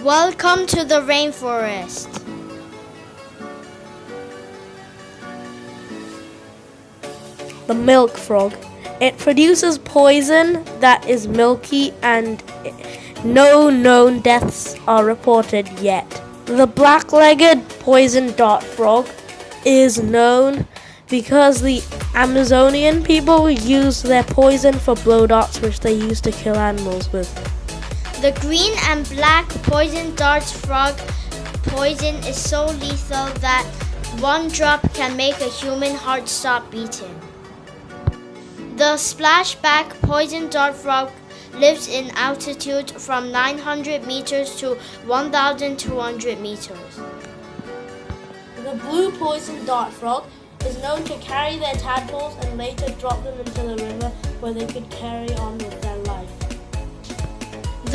Welcome to the rainforest. The milk frog. It produces poison that is milky and no known deaths are reported yet. The black-legged poison dart frog is known because the Amazonian people use their poison for blow darts, which they use to kill animals with. The green and black poison dart frog poison is so lethal that one drop can make a human heart stop beating. The splashback poison dart frog lives in altitude from 900 meters to 1,200 meters. The blue poison dart frog is known to carry their tadpoles and later drop them into the river where they could carry on with their life.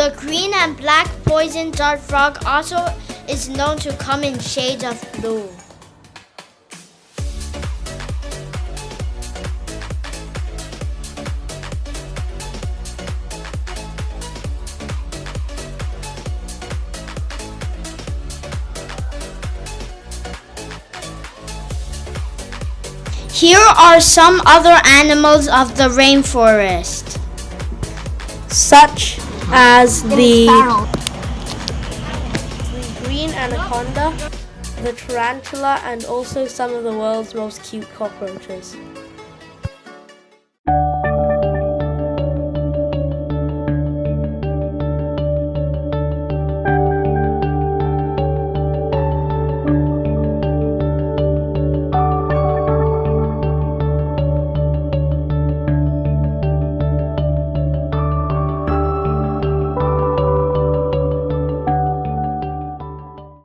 The green and black poison dart frog also is known to come in shades of blue. Here are some other animals of the rainforest, such as the green anaconda, the tarantula, and also some of the world's most cute cockroaches.